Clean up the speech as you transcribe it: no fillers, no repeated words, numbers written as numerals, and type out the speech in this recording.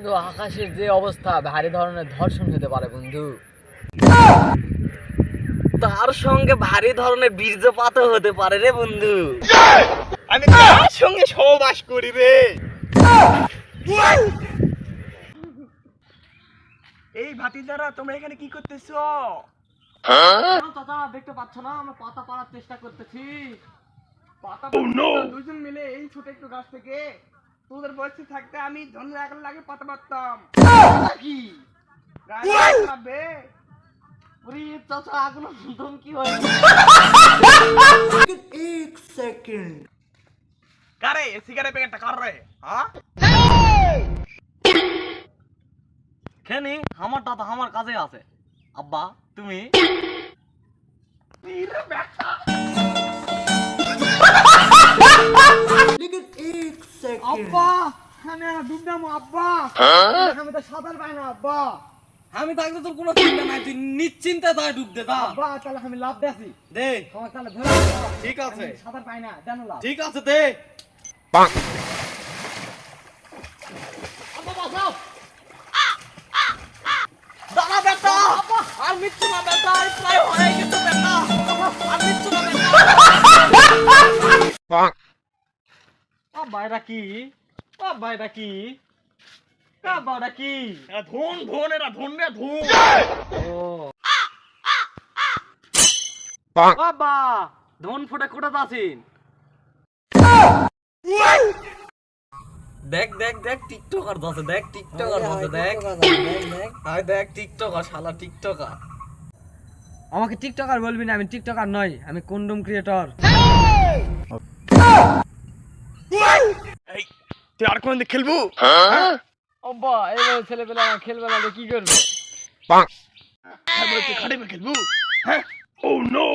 বন্ধু আকাশের যে অবস্থা ভারী ধরনের ধর্ষণ হতে পারে বন্ধু। তার সঙ্গে ভারী ধরনের বীর্যপাতও হতে পারে রে বন্ধু। আমি তার সঙ্গে সহবাস করি রে। এই ভাতিজারা তোমরা এখানে কি করতেছো? চাচা দেখতে পাচ্ছ না আমরা পাতা পাড়ার চেষ্টা করতেছি। পাতা দুজন মিলে এই ছোট একটু গাছ থেকে তোদের বয়সে থাকতে আমি ধরে এক লাগে পাতা পারতাম কি বে ওরে চাচা আগুন ধুম কি হয়? এক সেকেন্ড কারে সিগারেট প্যাকেটটা কার রে? হ্যাঁ কেনি আমারটা তো আমার কাছে আছে। আব্বা তুমি আব্বা আমি ডুব যাবো আব্বা। আমি তো সাঁতার পাই না আব্বা। আমি থাকলে তোর কোনো চিন্তা নাই, তুই নিশ্চিন্তে তাই ডুব দে তা। আব্বা তাহলে আমি লাভ দেছি দে তোমার তাহলে ধরে ঠিক আছে সাঁতার পাই না জানো লাভ। ঠিক আছে দে। আব্বা বাঁচাও দাঁড়া বেটা আর মিচ্ছু না বেটা প্রায় হয়ে গেছে বেটা আর মিচ্ছু না বেটা। আব্বা এটা কি? আব্বা এটা কি? আব্বা এটা কি? ধন ধন এরা ধন রে ধন। আব্বা ধন ফুটে কোটাতে আছেন? দেখ দেখ দেখ টিকটকার আছে, দেখ টিকটকার আছে, দেখ হাই দেখ টিকটকার শালা টিকটকার। আমাকে টিকটকার বলবি না, আমি টিকটকার নই, আমি কন্ডম ক্রিয়েটর। এই তুই আর কোন খেলবো? আব্বা এইভাবে ছেলেপেলে আমার খেলবে না কি করবে? তুই খাটে খেলবো? হ্যাঁ ও নো